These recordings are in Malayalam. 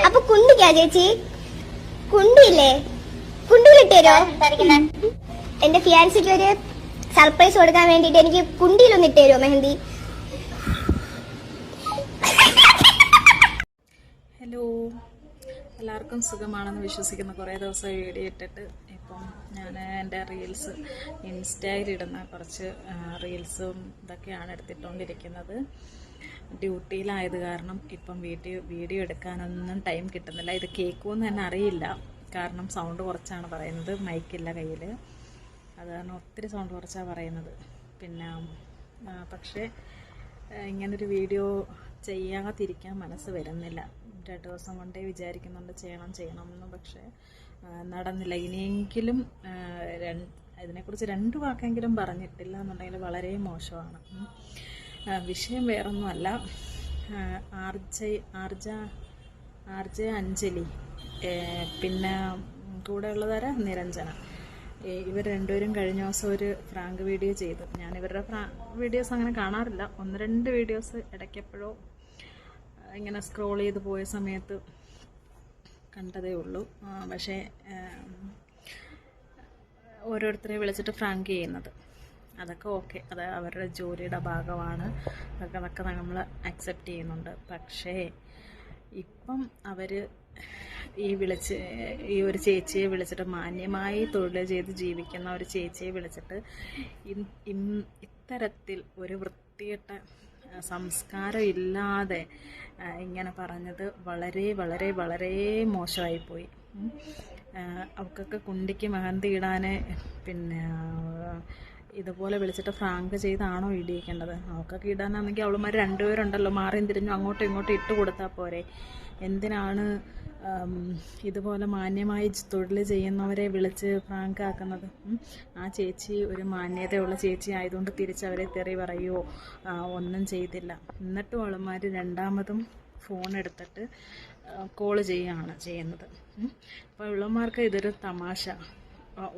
അപ്പൊ കുണ്ടിക്കാ ചേച്ചി? കുണ്ടിയില്ലേ? കുണ്ടിയിലിട്ടേരോ? എന്റെ ഫിയാൻസിക്ക് ഒരു സർപ്രൈസ് കൊടുക്കാൻ വേണ്ടിട്ട് എനിക്ക് കുണ്ടിയിലൊന്ന് ഇട്ടേരോ മെഹന്തി? ഹലോ, എല്ലാവർക്കും സുഖമാണെന്ന് വിശ്വസിക്കുന്ന കുറേ ദിവസമായി വീഡിയോ ഇട്ടിട്ട്. ഇപ്പം ഞാൻ എൻ്റെ റീൽസ് ഇൻസ്റ്റയിലിടുന്ന കുറച്ച് റീൽസും ഇതൊക്കെയാണ് എടുത്തിട്ടുകൊണ്ടിരിക്കുന്നത്. ഡ്യൂട്ടിയിലായത് കാരണം ഇപ്പം വീഡിയോ എടുക്കാനൊന്നും ടൈം കിട്ടുന്നില്ല. ഇത് കേൾക്കുമെന്ന് തന്നെ അറിയില്ല, കാരണം സൗണ്ട് കുറച്ചാണ് പറയുന്നത്, മൈക്കില്ല കയ്യിൽ. അത് കാരണം ഒത്തിരി സൗണ്ട് കുറച്ചാണ് പറയുന്നത്. പിന്നെ പക്ഷേ ഇങ്ങനൊരു വീഡിയോ ചെയ്യാതിരിക്കാൻ മനസ്സ് വരുന്നില്ല. 2 ദിവസം കൊണ്ടേ വിചാരിക്കുന്നുണ്ട് ചെയ്യണം എന്ന്, പക്ഷേ നടന്നില്ല. ഇനിയെങ്കിലും ഇതിനെക്കുറിച്ച് 2 വാക്കെങ്കിലും പറഞ്ഞിട്ടില്ല എന്നുണ്ടെങ്കിൽ വളരെ മോശമാണ്. വിഷയം വേറൊന്നുമല്ല. ആർജെ അഞ്ജലി, പിന്നെ കൂടെ ഉള്ളതാരാ നിരഞ്ജന. ഇവർ രണ്ടുപേരും കഴിഞ്ഞ ദിവസം ഒരു ഫ്രാങ്ക് വീഡിയോ ചെയ്തു. ഞാൻ ഇവരുടെ വീഡിയോസ് അങ്ങനെ കാണാറില്ല. 1-2 വീഡിയോസ് ഇടയ്ക്കെപ്പോഴോ ഇങ്ങനെ സ്ക്രോൾ ചെയ്ത് പോയ സമയത്ത് കണ്ടതേ ഉള്ളൂ. പക്ഷേ ഓരോരുത്തരെ വിളിച്ചിട്ട് ഫ്രാങ്ക് ചെയ്യുന്നത് അതൊക്കെ ഓക്കെ, അത് അവരുടെ ജോലിയുടെ ഭാഗമാണ്, അതൊക്കെ നമ്മൾ അക്സെപ്റ്റ് ചെയ്യുന്നുണ്ട്. പക്ഷേ ഇപ്പം അവർ ഈ ഒരു ചേച്ചിയെ വിളിച്ചിട്ട്, മാന്യമായി തൊഴിൽ ചെയ്ത് ജീവിക്കുന്ന ഒരു ചേച്ചിയെ വിളിച്ചിട്ട് ഇത്തരത്തിൽ ഒരു വൃത്തികെട്ട സംസ്കാരം ഇല്ലാതെ ഇങ്ങനെ പറഞ്ഞത് വളരെ വളരെ വളരെ മോശമായിപ്പോയി. അവൾക്കൊക്കെ കുണ്ടിക്ക് മെഹന്തി ഇടാൻ പിന്നെ ഇതുപോലെ വിളിച്ചിട്ട് ഫ്രാങ്ക് ചെയ്താണോ ഇടിയിക്കേണ്ടത്? അവൾക്കൊക്കെ ഇടാനാണെങ്കിൽ അവളുമാർ 2 പേരുണ്ടല്ലോ, മാറിയും തിരിഞ്ഞും അങ്ങോട്ടും ഇങ്ങോട്ടും ഇട്ട് കൊടുത്താൽ പോരെ. എന്തിനാണ് ഇതുപോലെ മാന്യമായി തൊഴിൽ ചെയ്യുന്നവരെ വിളിച്ച് ഫ്രാങ്ക് ആക്കുന്നത്? ആ ചേച്ചി ഒരു മാന്യതയുള്ള ചേച്ചി ആയതുകൊണ്ട് തിരിച്ചവരെ തെറി പറയുമോ? ഒന്നും ചെയ്തില്ല. എന്നിട്ടും അവളുമാർ രണ്ടാമതും ഫോൺ എടുത്തിട്ട് കോള് ചെയ്യുകയാണ് ചെയ്യുന്നത്. അപ്പോൾ ഇവളുമാർക്ക് ഇതൊരു തമാശ,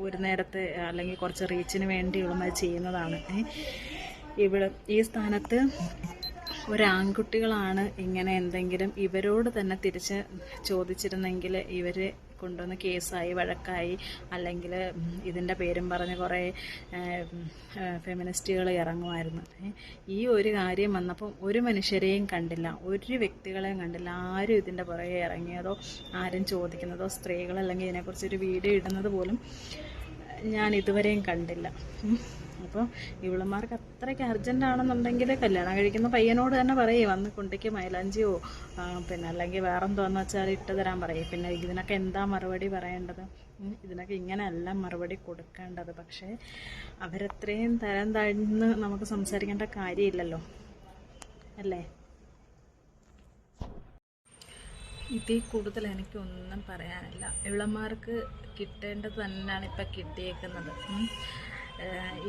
ഒരു നേരത്തെ അല്ലെങ്കിൽ കുറച്ച് റീച്ചിന് വേണ്ടി ഇവളുമാർ ചെയ്യുന്നതാണ്. ഈ സ്ഥാനത്ത് ഒരാൺകുട്ടികളാണ് ഇങ്ങനെ എന്തെങ്കിലും ഇവരോട് തന്നെ തിരിച്ച് ചോദിച്ചിരുന്നെങ്കിൽ ഇവർ കൊണ്ടുവന്ന് കേസായി വഴക്കായി, അല്ലെങ്കിൽ ഇതിൻ്റെ പേരും പറഞ്ഞ് കുറേ ഫെമിനിസ്റ്റുകൾ ഇറങ്ങുമായിരുന്നു. ഈ ഒരു കാര്യം വന്നപ്പം ഒരു മനുഷ്യരെയും കണ്ടില്ല, ഒരു വ്യക്തികളെയും കണ്ടില്ല. ആരും ഇതിൻ്റെ പുറകെ ഇറങ്ങിയതോ ആരും ചോദിക്കുന്നതോ, സ്ത്രീകൾ അല്ലെങ്കിൽ ഇതിനെക്കുറിച്ചൊരു വീഡിയോ ഇടുന്നത് പോലും ഞാൻ ഇതുവരെയും കണ്ടില്ല. അപ്പോൾ ഇവളുമാർക്ക് അത്രയ്ക്ക് അർജൻറ്റാണെന്നുണ്ടെങ്കിൽ കല്യാണം കഴിക്കുന്ന പയ്യനോട് തന്നെ പറയും, വന്ന് കുണ്ടിക്ക് മൈലാഞ്ചിയോ പിന്നെ അല്ലെങ്കിൽ വേറെന്തോന്ന് വെച്ചാൽ ഇട്ട് തരാൻ പറയും. പിന്നെ ഇതിനൊക്കെ എന്താ മറുപടി പറയേണ്ടത്? ഇതിനൊക്കെ ഇങ്ങനെയല്ല മറുപടി കൊടുക്കേണ്ടത്. പക്ഷേ അവരത്രയും തരം താഴ്ന്ന് നമുക്ക് സംസാരിക്കേണ്ട കാര്യമില്ലല്ലോ, അല്ലേ? ഇതിൽ കൂടുതൽ എനിക്കൊന്നും പറയാനില്ല. ഇവളന്മാർക്ക് കിട്ടേണ്ടത് തന്നെയാണ് ഇപ്പം കിട്ടിയേക്കുന്നത്.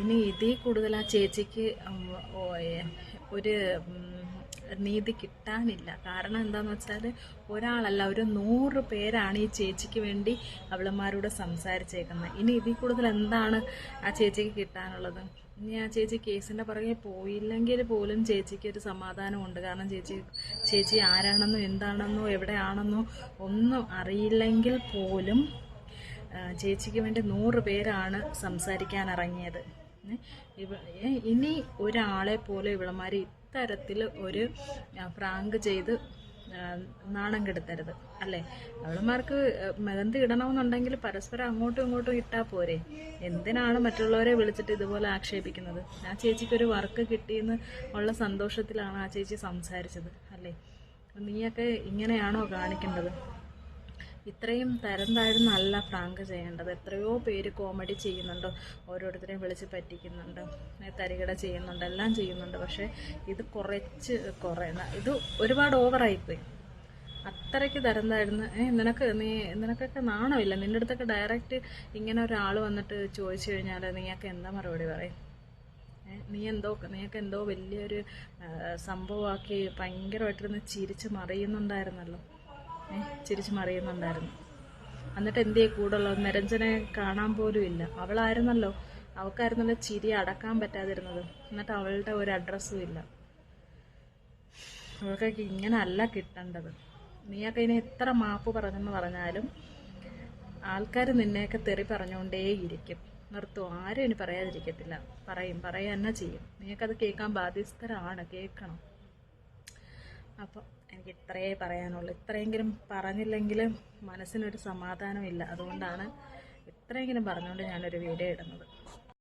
ഇനി ഇതിൽ കൂടുതൽ ആ ചേച്ചിക്ക് ഒരു നീതി കിട്ടാനില്ല. കാരണം എന്താണെന്ന് വെച്ചാൽ ഒരാളല്ല, ഒരു 100 പേരാണ് ഈ ചേച്ചിക്ക് വേണ്ടി അവളന്മാരോട് സംസാരിച്ചേക്കുന്നത്. ഇനി ഇതിൽ കൂടുതൽ എന്താണ് ആ ചേച്ചിക്ക് കിട്ടാനുള്ളത്? ഇനി ആ ചേച്ചി കേസിൻ്റെ പുറകെ പോയില്ലെങ്കിൽ പോലും ചേച്ചിക്ക് ഒരു സമാധാനമുണ്ട്. കാരണം ചേച്ചി ആരാണെന്നോ എന്താണെന്നോ എവിടെയാണെന്നോ ഒന്നും അറിയില്ലെങ്കിൽ പോലും ചേച്ചിക്ക് വേണ്ടി 100 പേരാണ് സംസാരിക്കാൻ ഇറങ്ങിയത്. ഇനി ഒരാളെ പോലെ ഇവളമാർ ഇത്തരത്തിൽ ഒരു ഫ്രാങ്ക് ചെയ്ത് നാണം കെടുത്തരുത്, അല്ലേ? അവളമാർക്ക് മെഹന്തി ഇടണമെന്നുണ്ടെങ്കിൽ പരസ്പരം അങ്ങോട്ടും ഇങ്ങോട്ടും ഇട്ടാൽ പോരെ. എന്തിനാണ് മറ്റുള്ളവരെ വിളിച്ചിട്ട് ഇതുപോലെ ആക്ഷേപിക്കുന്നത്? ആ ചേച്ചിക്കൊരു വർക്ക് കിട്ടിയെന്ന് ഉള്ള സന്തോഷത്തിലാണ് ആ ചേച്ചി സംസാരിച്ചത്, അല്ലേ? നീയൊക്കെ ഇങ്ങനെയാണോ കാണിക്കേണ്ടത്? ഇത്രയും തരം താഴ്ന്നല്ല ഫ്രാങ്ക് ചെയ്യേണ്ടത്. എത്രയോ പേര് കോമഡി ചെയ്യുന്നുണ്ട്, ഓരോരുത്തരെയും വിളിച്ച് പറ്റിക്കുന്നുണ്ട്, തരികിട ചെയ്യുന്നുണ്ട്, എല്ലാം ചെയ്യുന്നുണ്ട്. പക്ഷേ ഇത് ഇത് ഒരുപാട് ഓവറായിപ്പോയി. അത്രയ്ക്ക് തരം താഴ്ന്ന് നിനക്കൊക്കെ നാണമില്ല? നിൻ്റെ അടുത്തൊക്കെ ഡയറക്റ്റ് ഇങ്ങനെ ഒരാൾ വന്നിട്ട് ചോദിച്ചു കഴിഞ്ഞാൽ നീയൊക്കെ എന്താ മറുപടി പറയും? നീയൊക്കെ എന്തോ വലിയൊരു സംഭവമാക്കി ഭയങ്കരമായിട്ടിരുന്ന് ചിരിച്ച് മറിയുന്നുണ്ടായിരുന്നു. എന്നിട്ട് എന്തേ കൂടുള്ള നിരഞ്ജനെ കാണാൻ പോലും ഇല്ല. അവൾക്കായിരുന്നല്ലോ ചിരി അടക്കാൻ പറ്റാതിരുന്നത്. എന്നിട്ട് അവളുടെ ഒരു അഡ്രസ്സും ഇല്ല. അവൾക്കൊക്കെ ഇങ്ങനെ അല്ല കിട്ടേണ്ടത്. നീയൊക്കെ ഇനി എത്ര മാപ്പ് പറഞ്ഞെന്ന് പറഞ്ഞാലും ആൾക്കാർ നിന്നെയൊക്കെ തെറി പറഞ്ഞുകൊണ്ടേയിരിക്കും. നിർത്തുമോ? ആരും ഇനി പറയാതിരിക്കത്തില്ല. പറയുക തന്നെ ചെയ്യും. നീയൊക്കത് കേൾക്കാൻ ബാധ്യസ്ഥരാണ്, കേൾക്കണം. അപ്പം എനിക്ക് ഇത്രയേ പറയാനുള്ളൂ. ഇത്രയെങ്കിലും പറഞ്ഞില്ലെങ്കിലും മനസ്സിനൊരു സമാധാനമില്ല. അതുകൊണ്ടാണ് ഇത്രയെങ്കിലും പറഞ്ഞുകൊണ്ട് ഞാനൊരു വീഡിയോ ഇടുന്നത്.